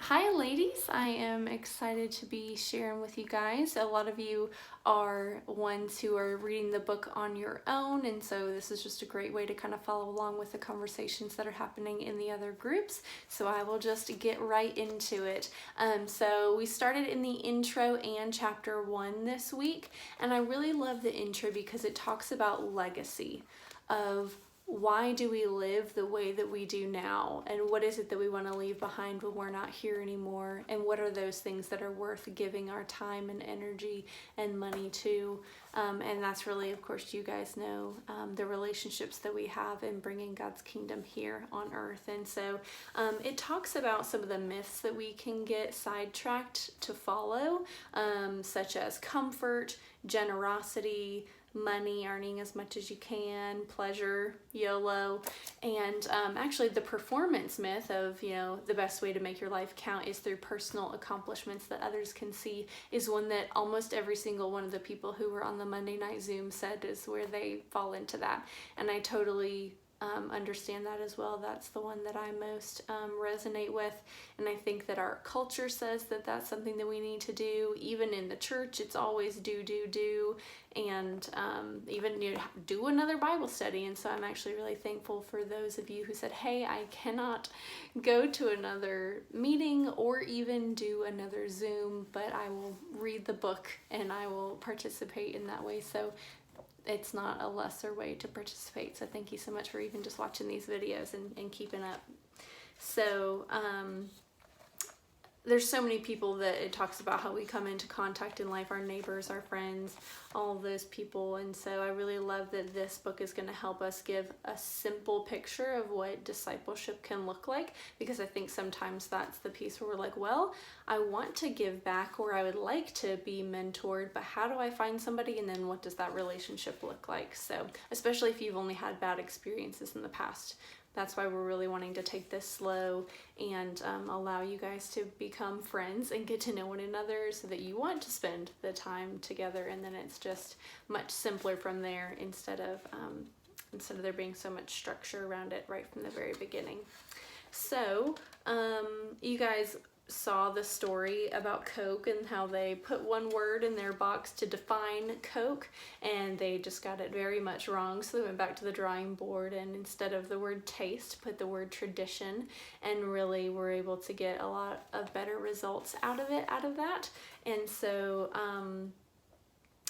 Hi ladies, I am excited to be sharing with you guys. A lot of you are ones who are reading the book on your own, and so this is just a great way to kind of follow along with the conversations that are happening in the other groups. So I will just get right into it. So we started in the intro and chapter 1 this week, and I really love the intro because it talks about legacy of why do we live the way that we do now, and what is it that we want to leave behind when we're not here anymore, and what are those things that are worth giving our time and energy and money to. And that's really, of course, you guys know the relationships that we have in bringing God's kingdom here on earth. And so it talks about some of the myths that we can get sidetracked to follow, such as comfort, generosity, money, earning as much as you can, pleasure, YOLO, and actually the performance myth of, the best way to make your life count is through personal accomplishments that others can see, is one that almost every single one of the people who were on the Monday night Zoom said is where they fall into that. And I totally understand that as well. That's the one that I most resonate with, and I think that our culture says that that's something that we need to do. Even in the church, it's always do, and even do another Bible study. And so I'm actually really thankful for those of you who said, hey, I cannot go to another meeting or even do another Zoom, but I will read the book and I will participate in that way. So it's not a lesser way to participate. So thank you so much for even just watching these videos and keeping up. So there's so many people that it talks about how we come into contact in life, our neighbors, our friends, all of those people. And so I really love that this book is going to help us give a simple picture of what discipleship can look like, because I think sometimes that's the piece where we're like, well, I want to give back, or I would like to be mentored, but how do I find somebody, and then what does that relationship look like? So especially if you've only had bad experiences in the past, that's why we're really wanting to take this slow and allow you guys to become friends and get to know one another so that you want to spend the time together, and then it's just much simpler from there instead of there being so much structure around it right from the very beginning. So you guys saw the story about Coke and how they put one word in their box to define Coke, and they just got it very much wrong. So they went back to the drawing board, and instead of the word taste, put the word tradition, and really were able to get a lot of better results out of that. And so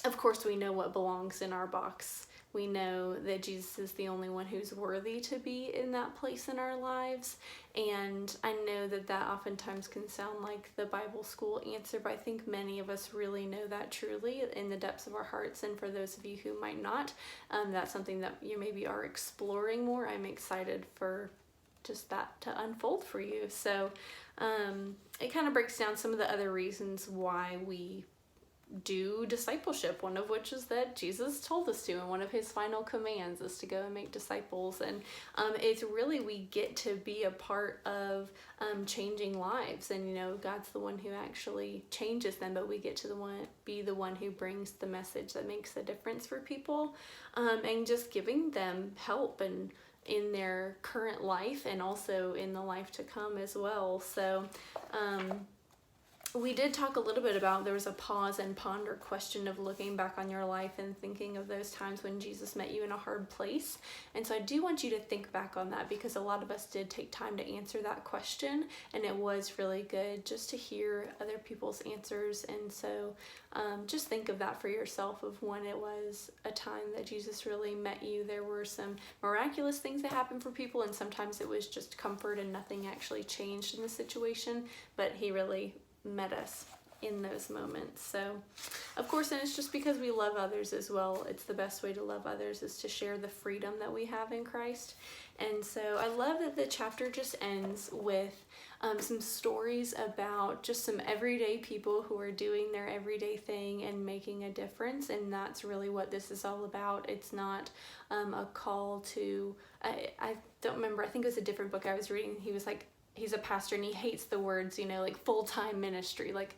of course we know what belongs in our box. We know that Jesus is the only one who's worthy to be in that place in our lives. And I know that that oftentimes can sound like the Bible school answer, but I think many of us really know that truly in the depths of our hearts. And for those of you who might not, that's something that you maybe are exploring more. I'm excited for just that to unfold for you. So it kind of breaks down some of the other reasons why we do discipleship, one of which is that Jesus told us to, and one of his final commands is to go and make disciples. And it's really, we get to be a part of changing lives, and God's the one who actually changes them, but we get to be the one who brings the message that makes a difference for people, and just giving them help and in their current life and also in the life to come as well. So we did talk a little bit about, there was a pause and ponder question of looking back on your life and thinking of those times when Jesus met you in a hard place. And so I do want you to think back on that, because a lot of us did take time to answer that question, and it was really good just to hear other people's answers. And so just think of that for yourself, of when it was a time that Jesus really met you. There were some miraculous things that happened for people, and sometimes it was just comfort and nothing actually changed in the situation, but he really met us in those moments. So of course, and it's just because we love others as well. It's the best way to love others is to share the freedom that we have in Christ. And so I love that the chapter just ends with some stories about just some everyday people who are doing their everyday thing and making a difference. And that's really what this is all about. It's not a call to, I don't remember, I think it was a different book I was reading. He was like, he's a pastor and he hates the words, like full-time ministry. Like,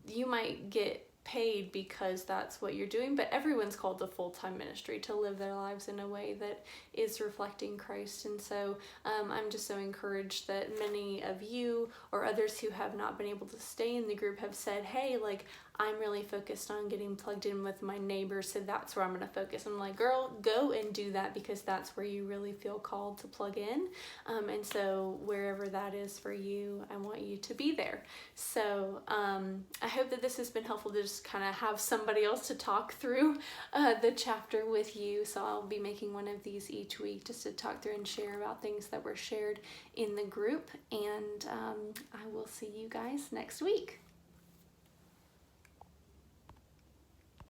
you might get paid because that's what you're doing, but everyone's called to full-time ministry to live their lives in a way that is reflecting Christ. And so I'm just so encouraged that many of you or others who have not been able to stay in the group have said, hey, like, I'm really focused on getting plugged in with my neighbors, so that's where I'm going to focus. I'm like, girl, go and do that, because that's where you really feel called to plug in. And so wherever that is for you, I want you to be there. So I hope that this has been helpful to just kind of have somebody else to talk through the chapter with you. So I'll be making one of these each week just to talk through and share about things that were shared in the group. And I will see you guys next week.